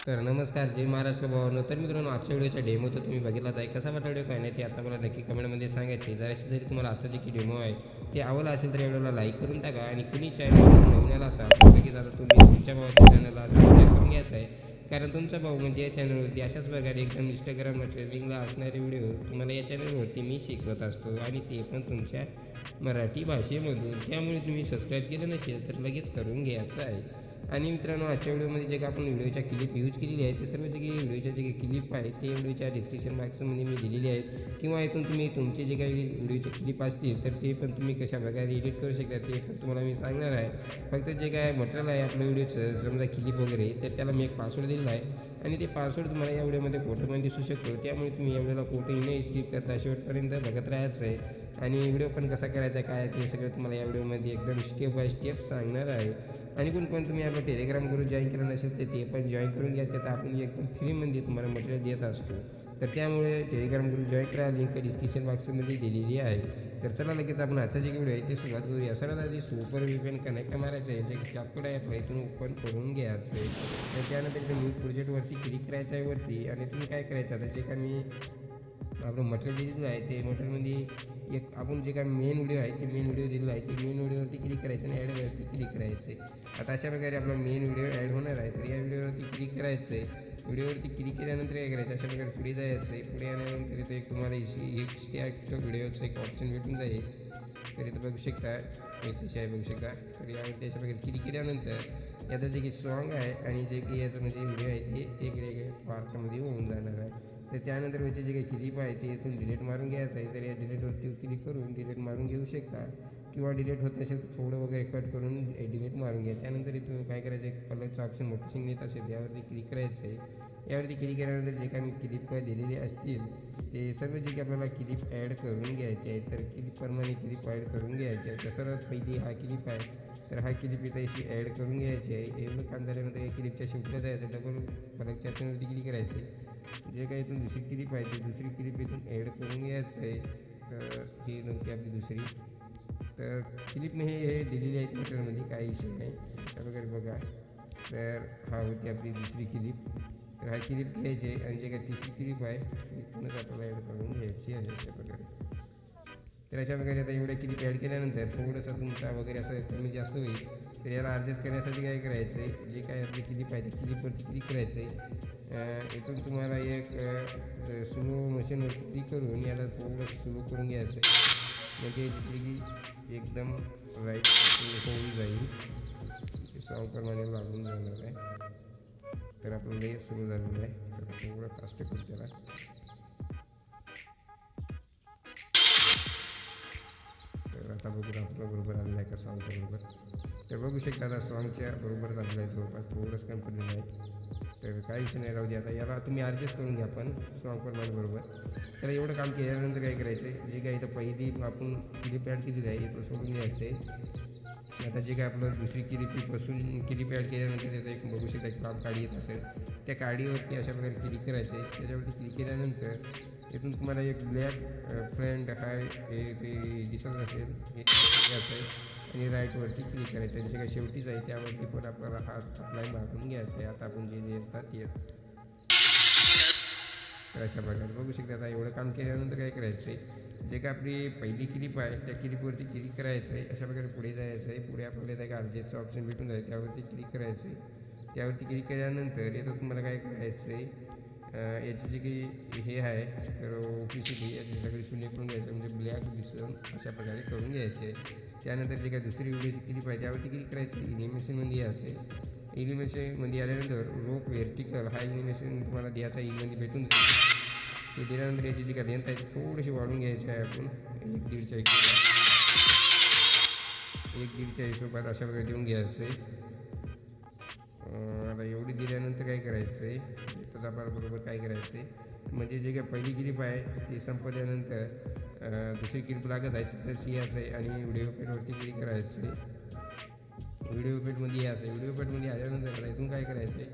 तर नमस्कार, जय महाराष्ट्र भावांनो. तर मित्रांनो, आजच्या व्हिडिओचा डेमो तर तुम्ही बघितलाच आहे. कसा वाटला व्हिडिओ काय नाही ते आता मला नक्की कमेंटमध्ये सांगायचे. जराशी जरी तुम्हाला आजचा जे की डेमो आहे ते आवडला असेल तर या व्हिडिओला लाईक करून टाका. आणि कुणी चॅनलवर नवीन आला असाल तर लगेच आता तुम्ही तुमच्या भावाच्या चॅनलला सबस्क्राईब करून घ्यायचं आहे. कारण तुमचा भाऊ म्हणजे या चॅनलवरती अशाच प्रकारे एकदम इंस्टाग्रामवर ट्रेंडिंगला असणारे व्हिडिओ तुम्हाला या चॅनलवरती मी शिकवत असतो, आणि ते पण तुमच्या मराठी भाषेमधून. त्यामुळे तुम्ही सबस्क्राईब केलं नसेल तर लगेच करून घ्यायचं आहे. आणि मित्रांनो, आजच्या व्हिडिओमध्ये जे काही आपण व्हिडिओच्या क्लिप यूज केलेली आहे ते सर्व जे काही व्हिडिओच्या जे काही क्लिप आहे ते व्हिडिओच्या डिस्क्रिप्शन बॉक्समध्ये मी दिलेली आहेत, किंवा इथून तुम्ही तुमचे जे काही व्हिडिओचे क्लिप असतील तर ते पण तुम्ही कशा प्रकारे एडिट करू शकता ते पण तुम्हाला मी सांगणार आहे. फक्त जे काय मटेरियल आहे आपल्या व्हिडिओचं, समजा क्लिप वगैरे, तर त्याला मी एक पासवर्ड दिलेला आहे, आणि ते पासवर्ड तुम्हाला या व्हिडिओमध्ये फोटो पण दिसू शकतो. त्यामुळे तुम्ही या व्हिडिओला फोटोही नाही स्किप करता, शेवटपर्यंत बघत राहायचं आहे. आणि व्हिडिओ पण कसा करायचा काय ते सगळं तुम्हाला या व्हिडिओमध्ये एकदम स्टेप बाय स्टेप सांगणार आहे. आणि पण तुम्ही आपलं टेलिग्राम ग्रुप जॉईन केलं नसेल तर ते पण जॉईन करून घ्या. त्यात आपण एकदम फ्रीमध्ये तुम्हाला मटेरियल देत असतो. तर त्यामुळे टेलिग्राम ग्रुप जॉईन करा, लिंक डिस्क्रिप्शन बॉक्समध्ये दिलेली आहे. तर चला लगेच आपण आजचा जे व्हिडिओ आहे ते सुरुवात करूया. सर्वात आधी सुपर VPN कनेक्ट मारायचं आहे, जे कॅपकोड आहे आपलं इथून ओपन करून घ्यायचं आहे. तर त्यानंतर इथं न्यू प्रोजेक्टवरती क्लिक करायचं आहे वरती, आणि तुम्ही काय करायचं आता जे काय मी आपलं मटेरियल दिलेलं आहे ते मटेरियलमध्ये एक आपण जे काय मेन व्हिडिओ आहे ते मेन व्हिडिओ दिलेला आहे ते मेन व्हिडिओवरती क्लिक करायचं आणि ॲडवरती क्लिक करायचं आहे. आता अशा प्रकारे आपला मेन व्हिडिओ ॲड होणार आहे. तर या व्हिडिओवरती क्लिक करायचं आहे. व्हिडिओवरती क्लिक केल्यानंतर काय करायचं, अशा प्रकारे पुढे जायचं आहे. पुढे आल्यानंतर इथं एक तुम्हाला एक्स्ट्रॅक्ट व्हिडिओचं एक ऑप्शन भेटून जाईल. तर इथं बघू शकता, इथे आहे बघू शकता. तर यावरती अशा प्रकारे क्लिक केल्यानंतर याचं जे की सॉन्ग आहे आणि जे की याचं म्हणजे व्हिडिओ आहे ते वेगवेगळ्या पार्टमध्ये होऊन जाणार आहे. तर त्यानंतर याचे जे काही क्लिप आहे ते इथून डिलीट मारून घ्यायचं आहे. तर या डिलीटवरती क्लिक करून डिलीट मारून घेऊ शकता, किंवा डिलीट होत नसेल तर थोडं वगैरे कट करून डिलीट मारून घ्या. त्यानंतर इथून काय करायचं, एक कलरचं ऑप्शन मोठं सिंग येत असेल यावरती क्लिक करायचं आहे. यावरती क्लिक केल्यानंतर जे काही क्लिप काय दिलेले असतील ते सर्व जे काही आपल्याला क्लिप ॲड करून घ्यायचे आहे. तर क्लिपप्रमाणे क्लिप ॲड करून घ्यायचे आहे. तर सर्वात पहिली हा क्लिप आहे, तर हा क्लिप इथं अशी ॲड करून घ्यायची आहे. एवढं काम झाल्यानंतर या क्लिपच्या शेवटला जायचं, डबल कलरच्या ऑप्शनवरती क्लिक करायचे. जे काही इथून दुसरी क्लिप आहे ती दुसरी क्लिप इथून ॲड करून घ्यायचं आहे. तर ही नव्हती आपली दुसरी, तर क्लिपने हे दिलेली आहे मटेरियलमध्ये, काही विषय नाही. अशा प्रकारे बघा, तर हा होती आपली दुसरी क्लिप. तर हा क्लिप घ्यायची आहे, आणि जे काही तिसरी क्लिप आहे ती इथूनच आपल्याला ॲड करून घ्यायची आहे अशा प्रकारे. तर अशा प्रकारे आता एवढ्या क्लिप ॲड केल्यानंतर थोडंसं तुमचा वगैरे असं कमी जास्त होईल. तर याला ॲडजस्ट करण्यासाठी काय करायचं आहे, जे काय आपली क्लिप आहे त्या क्लिपवरती क्लिक करायचं आहे. इथून तुम्हाला एक स्लो मशीनवरती क्लिक करून याला थोडं स्लो करून घ्यायचं आहे, म्हणजे याची की एकदम राईट होऊन जाईल, सॉन्गप्रमाणे लागून जाणार आहे. तर आपलं हे सुरू झालेलं आहे, तर थोडं फास्ट करू त्याला. तर आता बघून आपलं बरोबर आलेलं आहे का सॉन्गच्या बरोबर. तर बघू शकता आता सॉन्गच्या बरोबर झालेलं आहे, जवळपास थोडंच कमी पडलेलं आहे. तर काही विषय नाही, राहू द्या. आता याला तुम्ही ॲडजस्ट करून घ्या पण सॉन्गप्रमाणे बरोबर. तर एवढं काम केल्यानंतर काय करायचं आहे, जे काय इथं पहिली आपण क्लिप ॲड केलेली आहे इथं सोडून द्यायचं आहे. आता जे काय आपलं दुसरी क्लिपपासून क्लिप ॲड केल्यानंतर त्याचं एक बघू शकता एक काडी येत असेल, त्या काडीवरती अशा प्रकारे क्लिक करायचं आहे. त्याच्यावरती क्लिक केल्यानंतर इथून तुम्हाला एक ब्लॅक फ्रेंड हाय हे ते दिसत असेल, हे घ्यायचं आहे आणि राईटवरती क्लिक करायचं आहे. जे काय शेवटीच आहे त्यावरती पण आपल्याला हाच अप्लाय मारून घ्यायचा आहे. आता आपण जे येतात ते तर अशा प्रकारे बघू शकता. आता एवढं काम केल्यानंतर काय करायचं आहे, जे काय आपली पहिली क्लिप आहे त्या क्लिपवरती क्लिक करायचं आहे. अशा प्रकारे पुढे जायचं आहे. पुढे आपल्याला त्या ॲडजस्टचं ऑप्शन भेटून जाईल, त्यावरती क्लिक करायचं आहे. त्यावरती क्लिक केल्यानंतर येतं तुम्हाला काय करायचं आहे, याची जी काही हे आहे तर ओपिसिटी याची सगळी शून्य करून घ्यायचं, म्हणजे ब्लॅक दिसून अशा प्रकारे करून घ्यायचे. त्यानंतर जे काही दुसरी व्हिडिओची क्लिप आहे त्यावरती क्लिक करायची, एनिमेशनमध्ये यायचं. एनिमेशनमध्ये आल्यानंतर रोप व्हर्टिकल हा एनिमेशन तुम्हाला द्यायचा ईमध्ये भेटून जाईल. हे दिल्यानंतर याची जी काय लेंथ आहे ती थोडीशी वाढून घ्यायची आहे. आपण एक दीडच्या हिशोबात अशा प्रकारे देऊन घ्यायचं आहे. आता एवढी दिल्यानंतर काय करायचं आहे, इथंच आपल्याला बरोबर काय करायचं आहे, म्हणजे जे काय पहिली क्लिप आहे ती संपल्यानंतर दुसरी क्लिप लागत आहे तिथंच यायचं आहे, आणि व्हिडिओ पेडवरती क्लिक करायचं आहे. व्हिडिओ पेडमध्ये यायचं आहे. व्हिडिओ पेडमध्ये आल्यानंतर इथून काय करायचं आहे,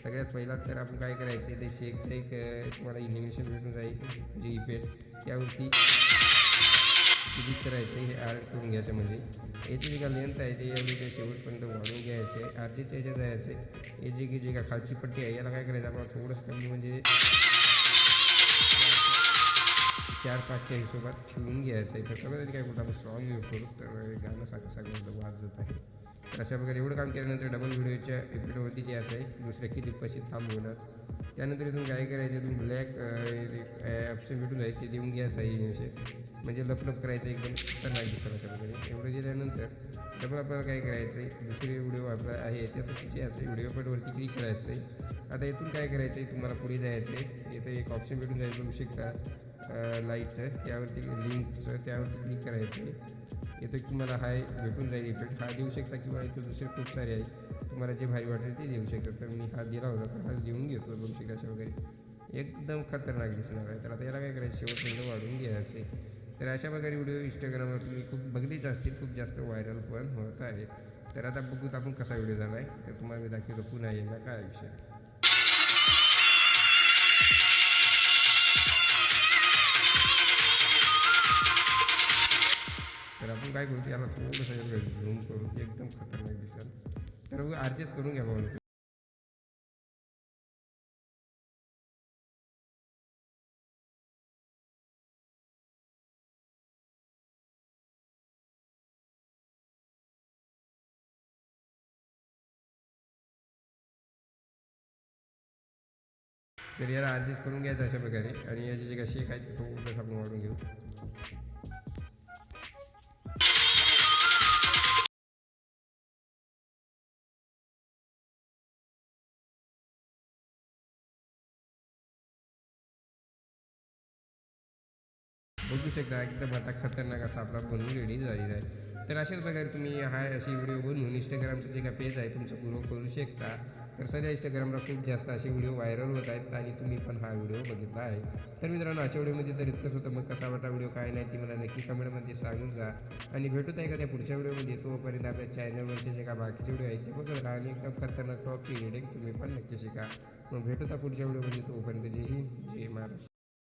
सगळ्यात पहिला तर आपण काय करायचं आहे, ते शेकचं एक तुम्हाला एनिमेशन भेटून जाईल, म्हणजे इफेक्ट त्यावरती क्लिक करायचं हे ॲड करून घ्यायचं. म्हणजे याची जी का लेंथ आहे ते एवढी ते शेवटपर्यंत वाढवून घ्यायचे. आरजीच्या याच्या जायचं हे जे का खालची पट्टी आहे याला काय करायचं आपल्याला थोडंसं कमी म्हणजे 4-5च्या हिशोबात ठेवून घ्यायचं आहे. तर सगळं काय कुठं आपण सॉन्ग यूज करू तर गाणं सगळं वाजत आहे. तर अशा प्रकारे एवढं काम केल्यानंतर डबल व्हिडिओच्या एपिडवरतीच यायचं आहे दुसऱ्या किती पैसे थांबवूनच. त्यानंतर इथून काय करायचं तुम्ही ब्लॅक ऑप्शन भेटून जाईल ते देऊन घ्यायचं आहे विषय म्हणजे लपलप करायचं एकदम खतरनाक दिसेल अशा प्रकारे. एवढं दिल्यानंतर डबल आपल्याला काय करायचं आहे दुसरे व्हिडिओ आपला आहे त्या तसंच यायचं आहे व्हिडिओ पटवरती क्लिक करायचं आहे. आता इथून काय करायचं आहे तुम्हाला पुढे जायचं आहे. इथं एक ऑप्शन भेटून जाईल बघू शकता लाईटचं त्यावरती लिंकचं त्यावरती क्लिक करायचं आहे. इथं तुम्हाला हाय भेटून जाईल इफेक्ट हा देऊ शकता किंवा इथं दुसरे खूप सारे आहेत तुम्हाला जे भारी वाटेल ते देऊ शकतात. तर मी हा दिला होता तर हा लिहून घेतो बघू शकता अशा वगैरे एकदम खतरनाक दिसणार आहे. तर आता याला काय करायचं शेवटपर्यंत वाढून घ्यायचे. तर अशा प्रकारे व्हिडिओ इंस्टाग्रामवर तुम्ही खूप बघलीच असतील खूप जास्त व्हायरल पण होत आहेत. तर आता बघूत आपण कसा व्हिडिओ झाला आहे तर तुम्हाला मी दाखवतो पुन्हा एकदा काय विषय. तर आपण काय करू याला थोडंसं झूम करू एकदम खतरनाक दिसेल. तर ॲडजस्ट करून घ्या बाबा. तर याला ॲडजस्ट करून घ्यायचं अशा प्रकारे आणि याचे जे काय शेक आहे ते थोडंसं आपण वाढून घेऊ. बघू शकता एकदम आता खतरनाक असा आपला बनवून रेडी झालेला आहे. तर अशाच प्रकारे तुम्ही हा अशी व्हिडिओ बनवून इंस्टाग्रामचं जे काय पेज आहे तुमचं ग्रो करू शकता. तर सध्या इंस्टाग्रामला खूप जास्त असे व्हिडिओ व्हायरल होत आहेत आणि तुम्ही पण हा व्हिडिओ बघितला आहे. तर मित्रांनो आजच्या व्हिडिओमध्ये तर इतकंच होतं. मग कसा वाटला व्हिडिओ काय नाही ती मला नक्की कमेंटमध्ये सांगून जा आणि भेटूत आहे का त्या पुढच्या व्हिडिओमध्ये. तोपर्यंत आपल्या चॅनलवरचे जे काय बाकीचे व्हिडिओ आहेत ते बघत राहा आणि एकदम खतरनाक टॉपची रेटिंग तुम्ही पण नक्की शिका. मग भेटूता पुढच्या व्हिडिओमध्ये. तोपर्यंत जय हिंद जय महाराष्ट्र.